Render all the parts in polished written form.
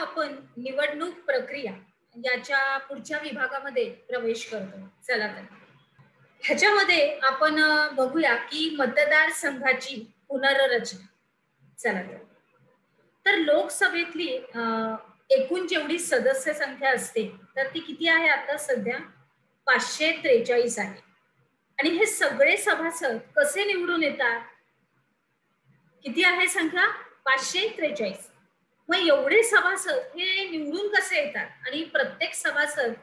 आपण निवडणूक प्रक्रिया याच्या पुढच्या विभागामध्ये प्रवेश करतो. चला तर ह्याच्यामध्ये आपण बघूया की मतदार संघाची पुनर्रचना. चला तर लोकसभेतली एकूण जेवढी सदस्य संख्या असते तर ती किती आहे आता सध्या? 543 आहे. आणि हे सगळे सभासद कसे निवडून येतात? किती आहे संख्या? 543. मग एवढे सभासद हे निवडून कसे येतात? आणि प्रत्येक सभासद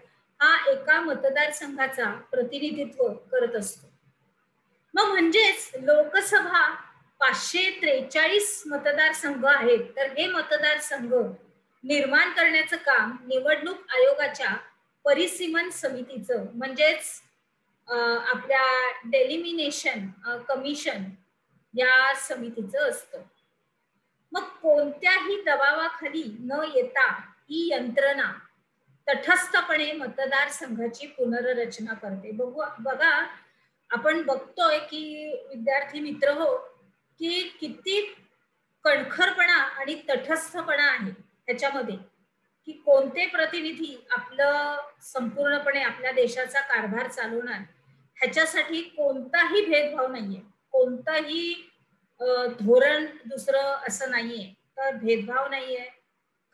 हा एका मतदारसंघाचा प्रतिनिधित्व करत असतो. मग म्हणजेच लोकसभा 543 मतदारसंघ आहेत. तर हे मतदारसंघ निर्माण करण्याचं काम निवडणूक आयोगाच्या परिसीमन समितीचं म्हणजेच आपल्या डेलिमिनेशन कमिशन या समितीचं असतं. मग कोणत्याही दबावाखाली न येता ही यंत्रणा तटस्थपणे मतदारसंघाची पुनर्रचना करते. बघा आपण बघतोय की विद्यार्थी मित्र हो की किती कणखरपणा आणि तटस्थपणा आहे ह्याच्यामध्ये, की कोणते प्रतिनिधी आपलं संपूर्णपणे आपल्या देशाचा कारभार चालवणार ह्याच्यासाठी कोणताही भेदभाव नाहीये, कोणताही धोरण दुसरं असं नाहीये, तर भेदभाव नाहीये,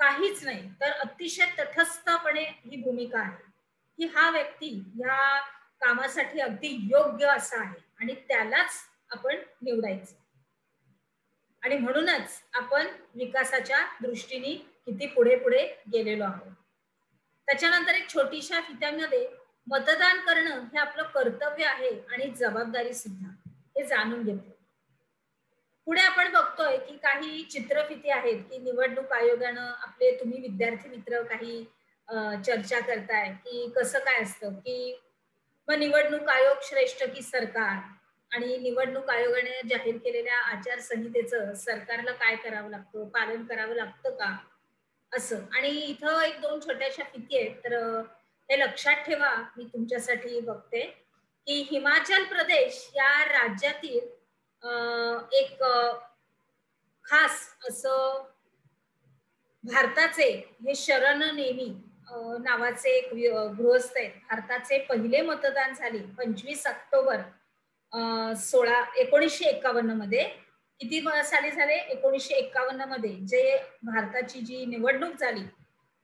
काहीच नाही, तर अतिशय तटस्थपणे ही भूमिका आहे की हा व्यक्ती ह्या कामासाठी अगदी योग्य असा आहे आणि त्यालाच आपण निवडायचं. आणि म्हणूनच आपण विकासाच्या दृष्टीने किती पुढे पुढे गेलेलो आहोत. त्याच्यानंतर एक छोटीशा फित्यामध्ये मतदान करणं हे आपलं कर्तव्य आहे आणि जबाबदारी सुद्धा, हे जाणून घेतो. पुढे आपण बघतोय की काही चित्रफिती आहेत की निवडणूक आयोगानं आपले तुम्ही विद्यार्थी मित्र काही चर्चा करताय की कसं काय असतं की मग निवडणूक आयोग श्रेष्ठ की सरकार, आणि निवडणूक आयोगाने जाहीर केलेल्या आचारसंहितेचं सरकारला काय करावं लागतं, पालन करावं लागतं का, असं. आणि इथं एक दोन छोट्याशा फिती आहेत, तर हे लक्षात ठेवा. मी तुमच्यासाठी बघते की हिमाचल प्रदेश या राज्यातील एक खास असं भारताचे हे शरण नेमी नावाचे एक गृहस्थ आहेत. भारताचे पहिले मतदान झाले 25 ऑक्टोबर 1951 मध्ये. किती साली झाले? 1951 मध्ये. जे भारताची जी निवडणूक झाली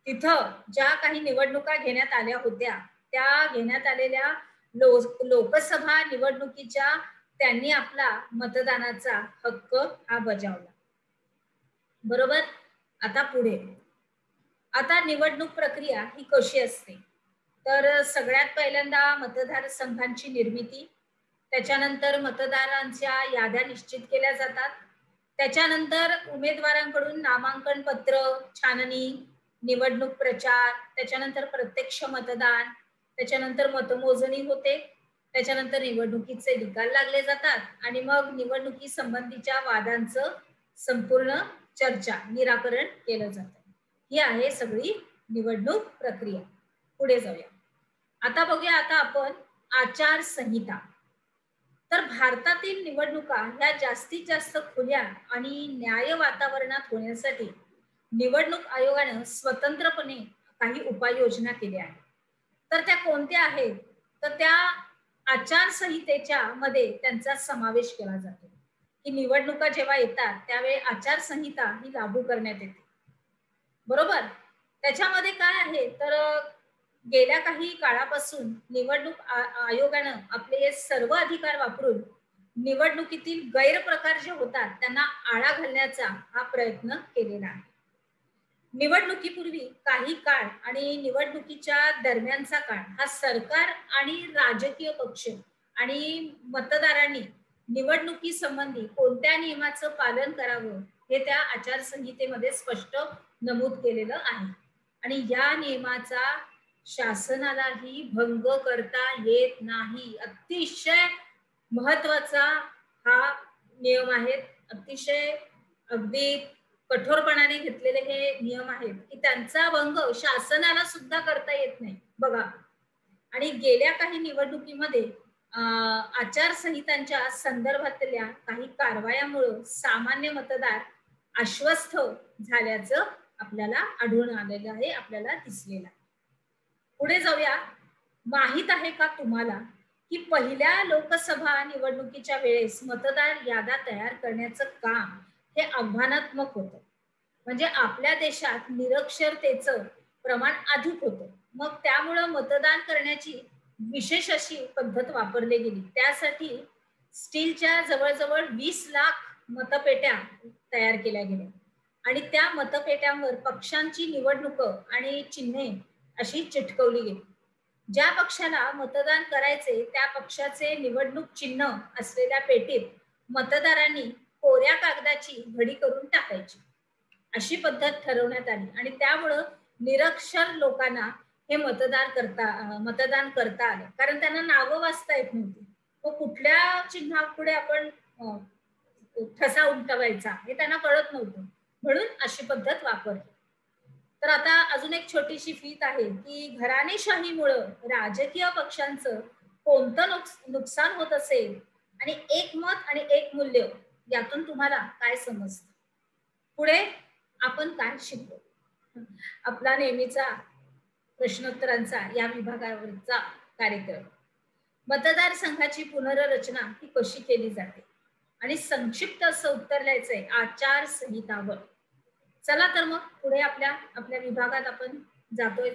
तिथं ज्या काही निवडणुका घेण्यात आल्या होत्या त्या घेण्यात आलेल्या लोकसभा निवडणुकीच्या त्यांनी आपला मतदानाचा हक्क हा बजावला. बरोबर. आता पुढे आता निवडणूक प्रक्रिया ही कशी असते, तर सगळ्यात पहिल्यांदा मतदार संघांची निर्मिती, त्याच्यानंतर मतदारांच्या याद्या निश्चित केल्या जातात, त्याच्यानंतर उमेदवारांकडून नामांकन पत्र छाननी, निवडणूक प्रचार, त्याच्यानंतर प्रत्यक्ष मतदान, त्याच्यानंतर मतमोजणी होते, त्याच्यानंतर निवडणुकीचे निकाल लागले जातात आणि मग निवडणुकी संबंधीच्या वादांचं संपूर्ण चर्चा निराकरण केलं जातं. ही आहे सगळी निवडणूक प्रक्रिया. पुढे जाऊया. आता बघूया आता आपण आचारसंहिता. तर भारतातील निवडणुका ह्या जास्तीत जास्त खुल्या आणि न्याय वातावरणात होण्यासाठी निवडणूक आयोगाने स्वतंत्रपणे काही उपाययोजना केल्या आहेत. तर त्या कोणत्या आहेत? तर त्या आचारसंहितेच्या मध्ये त्यांचा समावेश केला जातो की निवडणुका जेव्हा येतात त्यावेळी आचारसंहिता ही लागू करण्यात येते. बरोबर. त्याच्यामध्ये काय आहे, तर गेल्या काही काळापासून निवडणूक आयोगानं आपले हे सर्व अधिकार वापरून निवडणुकीतील गैरप्रकार जे होतात त्यांना आळा घालण्याचा हा प्रयत्न केलेला आहे. निवडणुकीपूर्वी काही काळ आणि निवडणुकीच्या दरम्यानचा काळ हा सरकार आणि राजकीय पक्ष आणि मतदारांनी निवडणुकी संबंधी कोणत्या नियमाचं पालन करावं हे त्या आचारसंहितेमध्ये स्पष्ट नमूद केलेलं आहे. आणि या नियमाचा शासनालाही भंग करता येत नाही. अतिशय महत्वाचा हा नियम आहे. अतिशय अगदी कठोरपणाने घेतलेले हे नियम आहेत की त्यांचा भंग शासनाला सुद्धा करता येत नाही. बघा. आणि गेल्या काही निवडणुकीमध्ये आचारसंहितांच्या संदर्भातल्या काही कारवायामुळे सामान्य मतदार आश्वस्त झाल्याचं आपल्याला आढळून आलेलं आहे, आपल्याला दिसलेलं आहे. पुढे जाऊया. माहित आहे का तुम्हाला की पहिल्या लोकसभा निवडणुकीच्या वेळेस मतदार याद्या तयार करण्याचं काम हे आव्हानात्मक होतं. म्हणजे आपल्या देशात निरक्षरतेचं प्रमाण अधिक होतं. मग त्यामुळं मतदान करण्याची विशेष अशी पद्धत वापरली गेली. त्यासाठी स्टीलच्या जवळजवळ 20 लाख मतपेट्या तयार केल्या गेल्या आणि त्या मतपेट्यांवर पक्षांची निवडणूक आणि चिन्हे अशी चिटकवली गेली. ज्या पक्षाला मतदान करायचे त्या पक्षाचे निवडणूक चिन्ह असलेल्या पेटीत मतदारांनी कोऱ्या कागदाची घडी करून टाकायची. अशी पद्धत ठरवण्यात आली आणि त्यामुळं निरक्षर लोकांना हे मतदान करता आलं, कारण त्यांना नावं वाचता येत नव्हती. मग कुठल्या चिन्हापुढे आपण ठसा उमटवायचा हे त्यांना कळत नव्हतं, म्हणून अशी पद्धत वापरली. तर आता अजून एक छोटीशी फीत आहे की घराणेशाहीमुळं राजकीय पक्षांचं कोणतं नुकसान होत असेल आणि एक मत आणि एक मूल्य यातून तुम्हाला काय समजतं. पुढे आपण काय शिकलो. आपला नेहमीचा प्रश्नोत्तरांचा या विभागावरचा कार्यक्रम. मतदारसंघाची पुनर्रचना ही कशी केली जाते आणि संक्षिप्त असं उत्तर लिहायचंय आचारसंहितावर. चला तर मग पुढे आपल्या विभागात आपण जातोय.